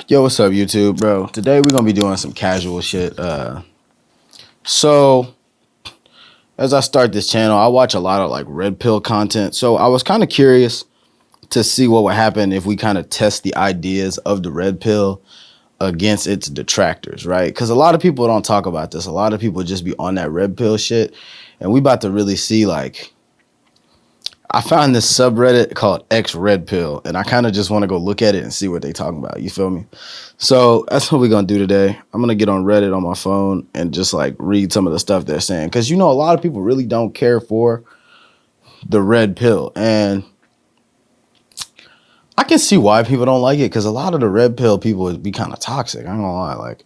Yo, what's up, YouTube, bro? Today we're gonna be doing some casual shit. So as I start this channel, I watch a lot of like red pill content. So I was kind of curious to see what would happen if we kind of test the ideas of the red pill against its detractors, right? Because a lot of people don't talk about this. A lot of people just be on that red pill shit, and we about to really see like. I found this subreddit called X Red Pill, and I kind of just want to go look at it and see what they talking about. You feel me? So that's what we're gonna do today. I'm gonna get on Reddit on my phone and just like read some of the stuff they're saying, because a lot of people really don't care for the red pill, and I can see why people don't like it, because a lot of the red pill people would be kind of toxic. I ain't gonna lie, like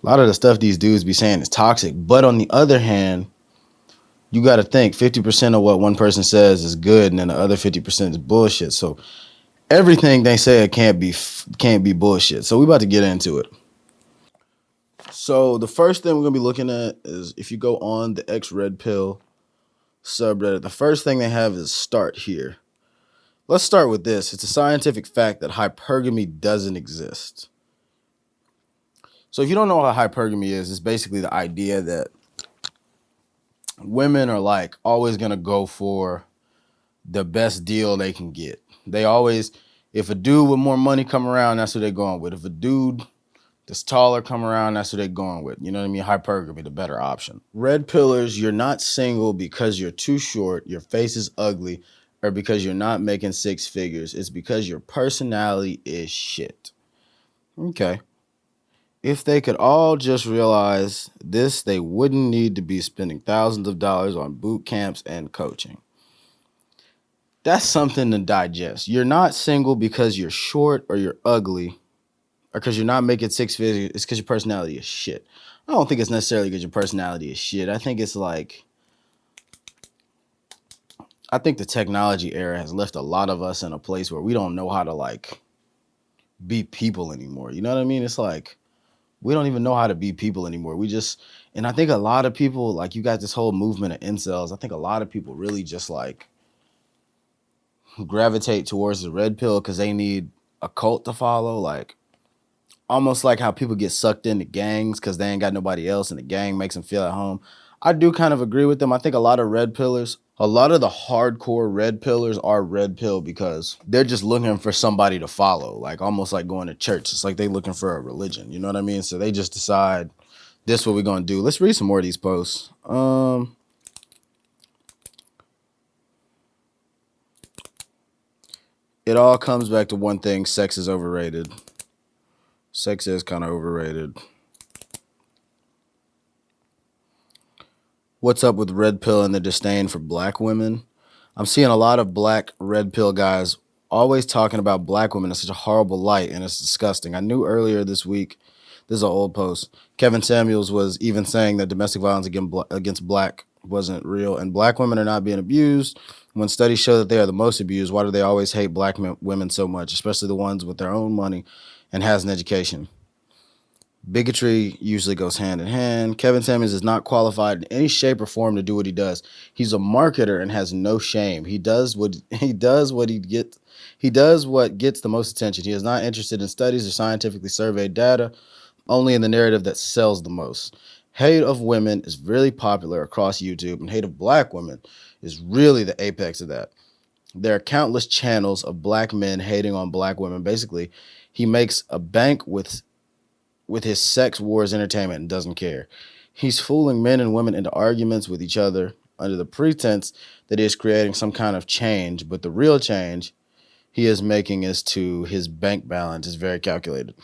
a lot of the stuff these dudes be saying is toxic. But on the other hand, you got to think 50% of what one person says is good, and then the other 50% is bullshit. So everything they say can't be bullshit. So we about to get into it. So the first thing we're gonna be looking at is, if you go on the X Red Pill subreddit, the first thing they have is start here. Let's start with this. It's a scientific fact that hypergamy doesn't exist. So if you don't know what hypergamy is, it's basically the idea that women are like always gonna go for the best deal they can get. They always, if a dude with more money come around, that's who they're going with. If a dude that's taller come around, that's who they're going with. You know what I mean? Hypergamy, the better option. Red pillars, you're not single because you're too short, your face is ugly, or because you're not making six figures. It's because your personality is shit. Okay. If they could all just realize this, they wouldn't need to be spending thousands of dollars on boot camps and coaching. That's something to digest. You're not single because you're short or you're ugly or because you're not making six figures. It's because your personality is shit. I don't think it's necessarily because your personality is shit. I think it's like, I think the technology era has left a lot of us in a place where we don't know how to like be people anymore. You know what I mean? It's like, we don't even know how to be people anymore. And I think a lot of people, like, you got this whole movement of incels. I think a lot of people really just like gravitate towards the red pill because they need a cult to follow, like almost like how people get sucked into gangs because they ain't got nobody else and the gang makes them feel at home. I do kind of agree with them. I think a lot of red pillars, a lot of the hardcore red pillars are red pill because they're just looking for somebody to follow, like almost like going to church. It's like they looking for a religion, you know what I mean? So they just decide this is what we're gonna do. Let's read some more of these posts. It all comes back to one thing: sex is overrated. Sex is kind of overrated. What's up with red pill and the disdain for black women? I'm seeing a lot of black red pill guys always talking about black women in such a horrible light, and it's disgusting. I knew earlier this week, this is an old post, Kevin Samuels was even saying that domestic violence against black wasn't real, and black women are not being abused. When studies show that they are the most abused, why do they always hate black women so much, especially the ones with their own money and has an education? Bigotry usually goes hand in hand. Kevin Samuels is not qualified in any shape or form to do what he does. He's a marketer and has no shame. He does what gets the most attention. He is not interested in studies or scientifically surveyed data, only in the narrative that sells the most. Hate of women is really popular across YouTube, and hate of black women is really the apex of that. There are countless channels of black men hating on black women. Basically, he makes a bank with his sex wars entertainment and doesn't care. He's fooling men and women into arguments with each other under the pretense that he is creating some kind of change, but the real change he is making is to his bank balance is very calculated.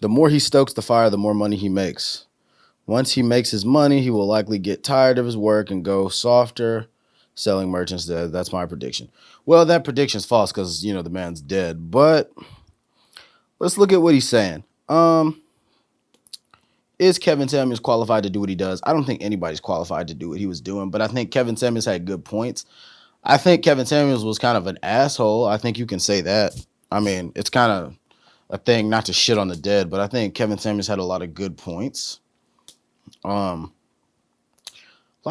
The more he stokes the fire, the more money he makes. Once he makes his money, he will likely get tired of his work and go softer, selling merch instead. That's my prediction. Well, that prediction's false because, the man's dead, but let's look at what he's saying. Is Kevin Samuels qualified to do what he does? I don't think anybody's qualified to do what he was doing, but I think Kevin Samuels had good points. I think Kevin Samuels was kind of an asshole. I think you can say that. I mean, it's kind of a thing not to shit on the dead, but I think Kevin Samuels had a lot of good points. A lot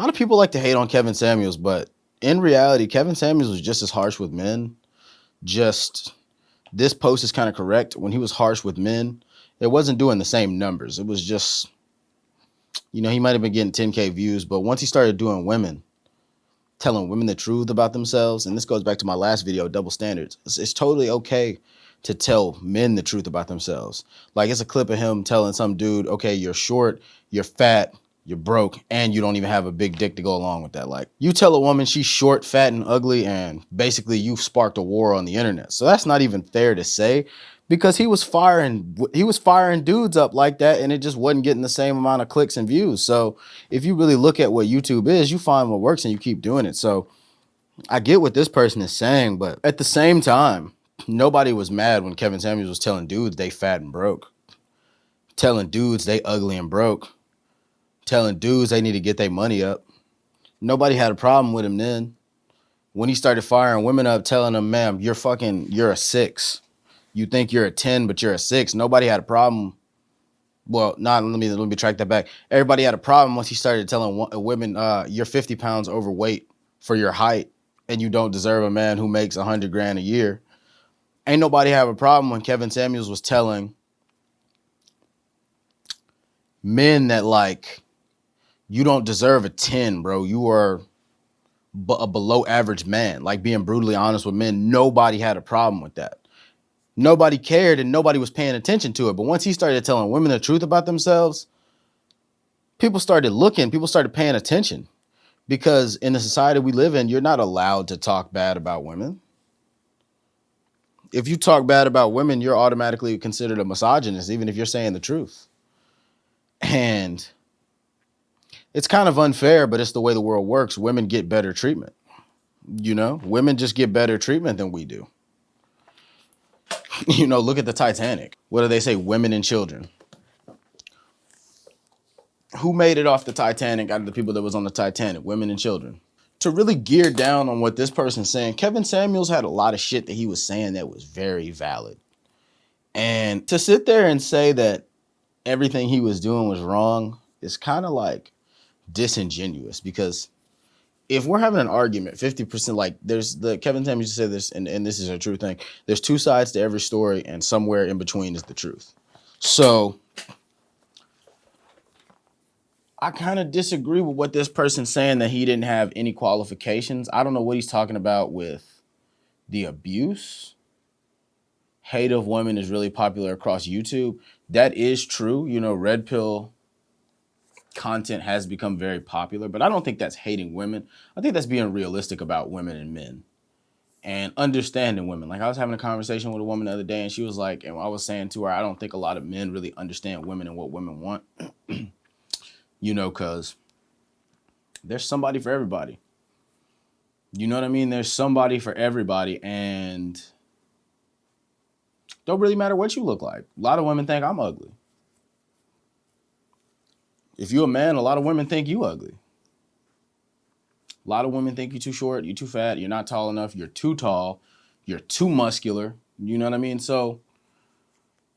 of people like to hate on Kevin Samuels, but in reality, Kevin Samuels was just as harsh with men, just this post is kind of correct. When he was harsh with men, it wasn't doing the same numbers. It was just, he might have been getting 10K views, but once he started doing women, telling women the truth about themselves, and this goes back to my last video, double standards. It's totally okay to tell men the truth about themselves. Like, it's a clip of him telling some dude, okay, you're short, you're fat, you're broke, and you don't even have a big dick to go along with that. Like, you tell a woman she's short, fat, and ugly, and basically you've sparked a war on the internet. So that's not even fair to say, because he was firing dudes up like that, and it just wasn't getting the same amount of clicks and views. So if you really look at what YouTube is, you find what works and you keep doing it. So I get what this person is saying, but at the same time, nobody was mad when Kevin Samuels was telling dudes they fat and broke, telling dudes they ugly and broke, telling dudes they need to get their money up. Nobody had a problem with him then. When he started firing women up, telling them, ma'am, you're a 6. You think you're a 10, but you're a 6. Nobody had a problem. Well, let me track that back. Everybody had a problem once he started telling women, you're 50 pounds overweight for your height, and you don't deserve a man who makes $100,000 a year. Ain't nobody have a problem when Kevin Samuels was telling men that, like, you don't deserve a 10, bro. You are a below average man. Like, being brutally honest with men, nobody had a problem with that. Nobody cared and nobody was paying attention to it. But once he started telling women the truth about themselves, people started looking, people started paying attention. Because in the society we live in, you're not allowed to talk bad about women. If you talk bad about women, you're automatically considered a misogynist, even if you're saying the truth. And it's kind of unfair, but it's the way the world works. Women get better treatment. Women just get better treatment than we do. Look at the Titanic. What do they say? Women and children. Who made it off the Titanic out of the people that was on the Titanic? Women and children. To really gear down on what this person's saying, Kevin Samuels had a lot of shit that he was saying that was very valid. And to sit there and say that everything he was doing was wrong is kind of like disingenuous, because if we're having an argument, 50%, like, there's the Kevin Samuels said this, and this is a true thing. There's two sides to every story, and somewhere in between is the truth. So I kind of disagree with what this person's saying, that he didn't have any qualifications. I don't know what he's talking about with the abuse. Hate of women is really popular across YouTube. That is true. Red pill content has become very popular, but I don't think that's hating women. I think that's being realistic about women and men and understanding women. Like, I was having a conversation with a woman the other day, and she was like, and I was saying to her, I don't think a lot of men really understand women and what women want. Because there's somebody for everybody. You know what I mean? There's somebody for everybody, and don't really matter what you look like. A lot of women think I'm ugly. If you're a man, a lot of women think you ugly. A lot of women think you're too short, you're too fat, you're not tall enough, you're too tall, you're too muscular. You know what I mean? So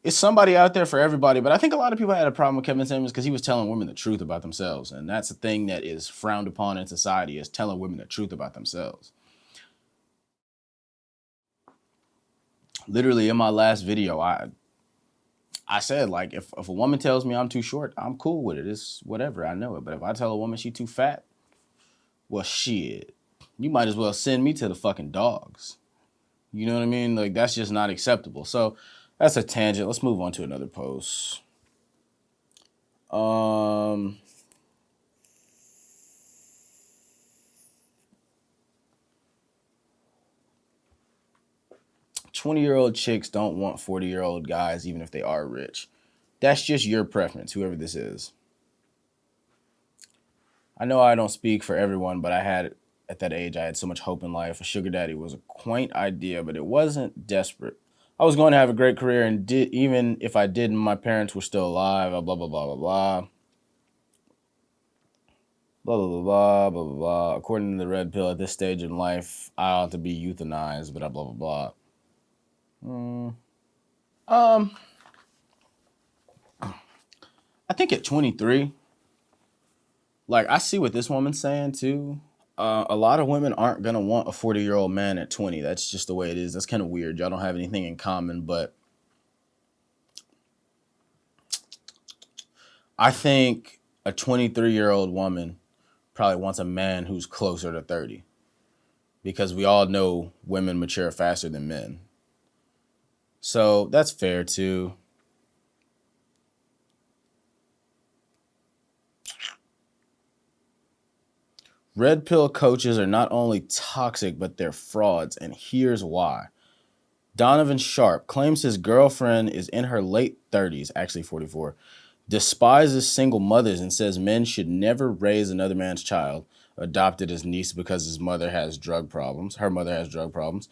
it's somebody out there for everybody. But I think a lot of people had a problem with Kevin Samuels because he was telling women the truth about themselves. And that's a thing that is frowned upon in society, is telling women the truth about themselves. Literally in my last video, I said, like, if a woman tells me I'm too short, I'm cool with it. It's whatever, I know it. But if I tell a woman she too fat, well, shit, you might as well send me to the fucking dogs. You know what I mean? Like, that's just not acceptable. So that's a tangent. Let's move on to another post. 20-year-old chicks don't want 40-year-old guys, even if they are rich. That's just your preference, whoever this is. I know I don't speak for everyone, but at that age, I had so much hope in life. A sugar daddy was a quaint idea, but it wasn't desperate. I was going to have a great career, and even if I didn't, my parents were still alive, blah, blah, blah, blah, blah. Blah, blah, blah, blah, blah, blah, blah. According to the red pill, at this stage in life, I ought to be euthanized, blah, blah, blah, blah. I think at 23, like, I see what this woman's saying too. A lot of women aren't gonna want a 40-year-old man at 20. That's just the way it is. That's kind of weird. Y'all don't have anything in common, but I think a 23-year-old woman probably wants a man who's closer to 30 because we all know women mature faster than men. So that's fair too. Red pill coaches are not only toxic, but they're frauds, and here's why. Donovan Sharp claims his girlfriend is in her late 30s, actually 44, despises single mothers and says men should never raise another man's child, adopted his niece because his mother has drug problems. Her mother has drug problems.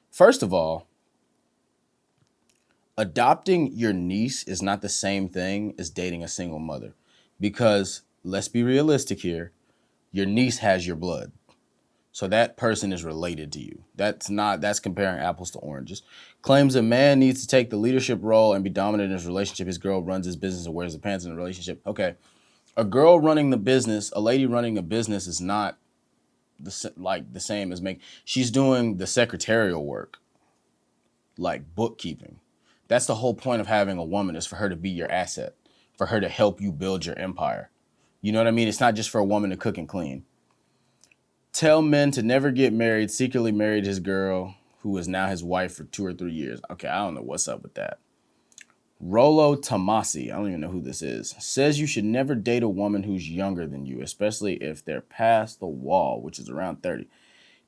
First of all, adopting your niece is not the same thing as dating a single mother because let's be realistic here. Your niece has your blood. So that person is related to you. That's comparing apples to oranges. Claims a man needs to take the leadership role and be dominant in his relationship. His girl runs his business and wears the pants in the relationship. Okay. A girl running the business, a lady running a business is not the same as she's doing the secretarial work, like bookkeeping. That's the whole point of having a woman, is for her to be your asset, for her to help you build your empire. You know what I mean? It's not just for a woman to cook and clean. Tell men to never get married, secretly married his girl, who is now his wife, for 2 or 3 years. Okay, I don't know what's up with that. Rollo Tomasi, I don't even know who this is, says you should never date a woman who's younger than you, especially if they're past the wall, which is around 30.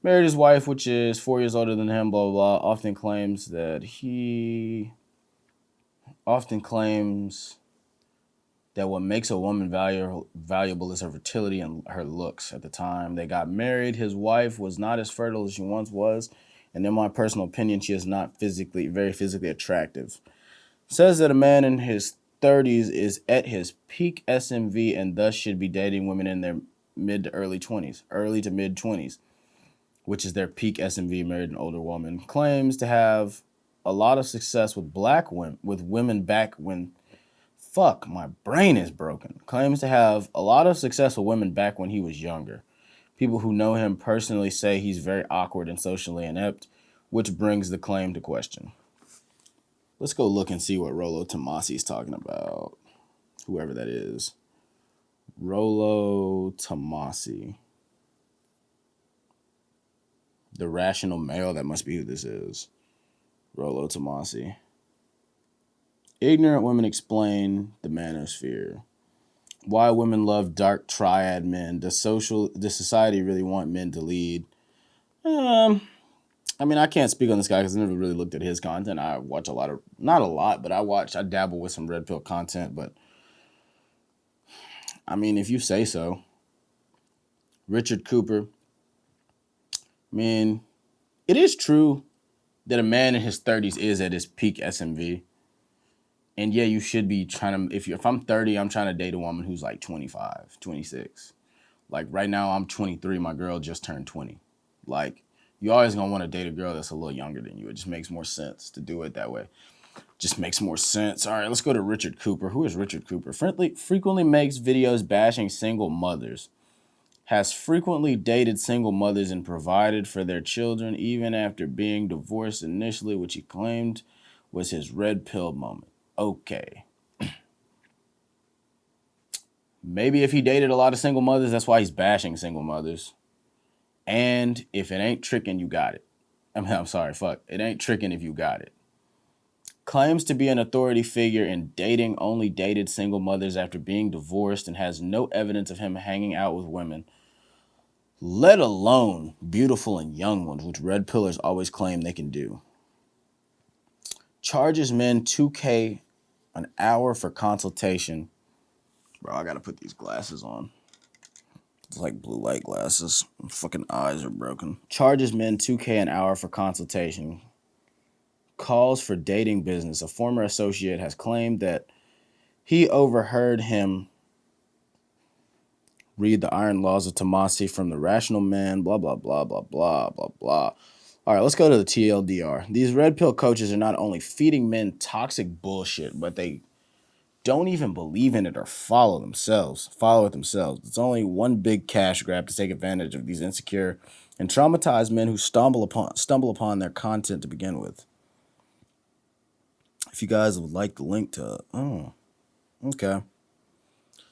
Married his wife, which is 4 years older than him, blah, blah, blah. Often claims that what makes a woman valuable is her fertility and her looks. At the time they got married, his wife was not as fertile as she once was, and in my personal opinion, she is not very physically attractive. Says that a man in his 30s is at his peak SMV and thus should be dating women in their mid to early 20s, early to mid 20s, which is their peak SMV, married an older woman. Claims to have a lot of success with women back when Fuck, my brain is broken. Claims to have a lot of success with women back when he was younger. People who know him personally say he's very awkward and socially inept, which brings the claim to question. Let's go look and see what Rollo Tomasi is talking about. Whoever that is. Rollo Tomasi. The rational male, that must be who this is. Rollo Tomasi. Ignorant women explain the manosphere. Why women love dark triad men. Does society really want men to lead? I mean, I can't speak on this guy because I never really looked at his content. I watch not a lot, but I dabble with some red pill content. But I mean, if you say so. Richard Cooper. I mean, it is true that a man in his 30s is at his peak SMV. And yeah, you should be trying to, if I'm 30, I'm trying to date a woman who's like 25, 26. Like right now, I'm 23. My girl just turned 20. Like, you always going to want to date a girl that's a little younger than you. It just makes more sense to do it that way. Just makes more sense. All right, let's go to Richard Cooper. Who is Richard Cooper? Frequently makes videos bashing single mothers. Has frequently dated single mothers and provided for their children even after being divorced initially, which he claimed was his red pill moment. Okay. Maybe if he dated a lot of single mothers, that's why he's bashing single mothers. And if it ain't tricking, you got it. I'm sorry, fuck. It ain't tricking if you got it. Claims to be an authority figure in dating only dated single mothers after being divorced and has no evidence of him hanging out with women, let alone beautiful and young ones, which red pillars always claim they can do. Charges men $2K an hour for consultation. Bro, I gotta put these glasses on. It's like blue light glasses. My fucking eyes are broken. Charges men $2K an hour for consultation. Calls for dating business. A former associate has claimed that he overheard him read the iron laws of Tomasi from the rational man, blah, blah, blah, blah, blah, blah, blah. All right, let's go to the TLDR. These red pill coaches are not only feeding men toxic bullshit, but they don't even believe in it or follow it themselves. It's only one big cash grab to take advantage of these insecure and traumatized men who stumble upon their content to begin with. If you guys would like the link to, okay.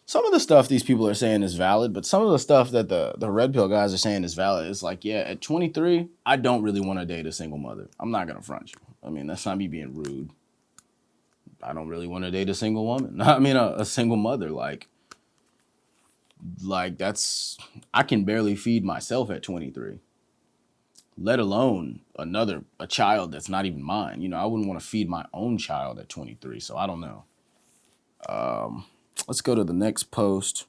Some of the stuff these people are saying is valid, but some of the stuff that the red pill guys are saying is valid. It's like, yeah, at 23, I don't really want to date a single mother. I'm not going to front you. I mean, that's not me being rude. I don't really want to date a single woman. I mean, a single mother. Like that's, I can barely feed myself at 23, let alone a child that's not even mine. You know, I wouldn't want to feed my own child at 23. So I don't know. Let's go to the next post.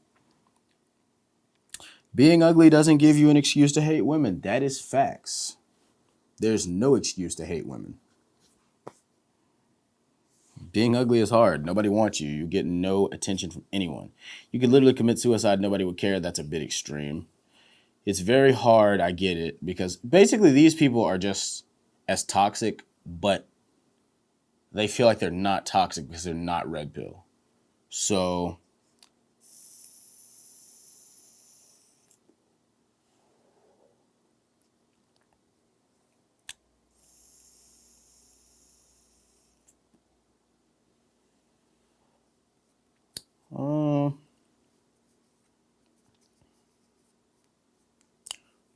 Being ugly doesn't give you an excuse to hate women. That is facts. There's no excuse to hate women. Being ugly is hard. Nobody wants you. You get no attention from anyone. You could literally commit suicide. Nobody would care. That's a bit extreme. It's very hard. I get it. Because basically these people are just as toxic, but they feel like they're not toxic because they're not red pill. So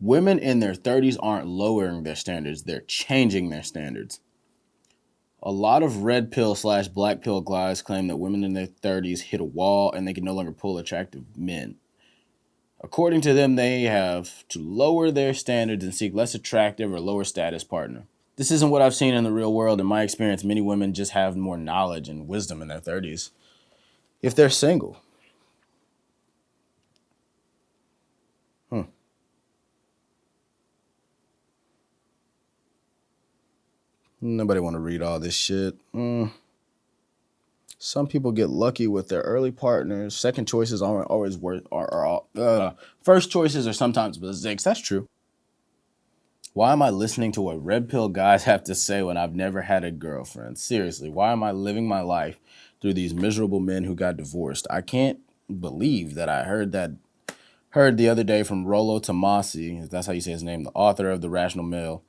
women in their 30s aren't lowering their standards. They're changing their standards. A lot of red pill / black pill guys claim that women in their 30s hit a wall and they can no longer pull attractive men. According to them, they have to lower their standards and seek less attractive or lower status partner. This isn't what I've seen in the real world. In my experience, many women just have more knowledge and wisdom in their 30s if they're single. Nobody want to read all this shit. Some people get lucky with their early partners. Second choices aren't always worth. First choices are sometimes mistakes. That's true. Why am I listening to what red pill guys have to say when I've never had a girlfriend? Seriously, why am I living my life through these miserable men who got divorced? I can't believe that I heard the other day from Rollo Tomasi, if that's how you say his name, the author of The Rational Male.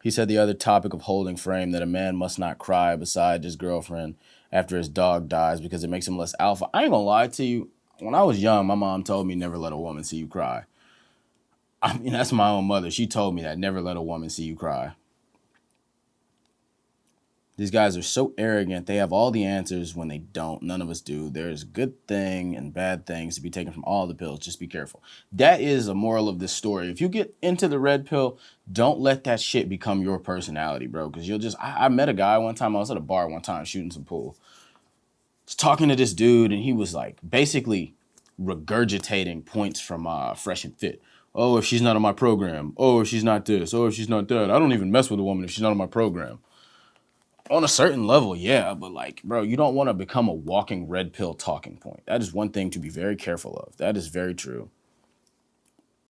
He said the other topic of holding frame that a man must not cry beside his girlfriend after his dog dies because it makes him less alpha. I ain't gonna lie to you. When I was young, my mom told me never let a woman see you cry. I mean, that's my own mother. She told me that never let a woman see you cry. These guys are so arrogant. They have all the answers when they don't. None of us do. There's good thing and bad things to be taken from all the pills. Just be careful. That is a moral of this story. If you get into the red pill, don't let that shit become your personality, bro. Because you'll just... I met a guy one time. I was at a bar one time shooting some pool. I was talking to this dude, and he was like basically regurgitating points from Fresh and Fit. Oh, if she's not on my program. Oh, if she's not this. Oh, if she's not that. I don't even mess with a woman if she's not on my program. On a certain level, yeah, but like, bro, you don't want to become a walking red pill talking point. That is one thing to be very careful of. That is very true.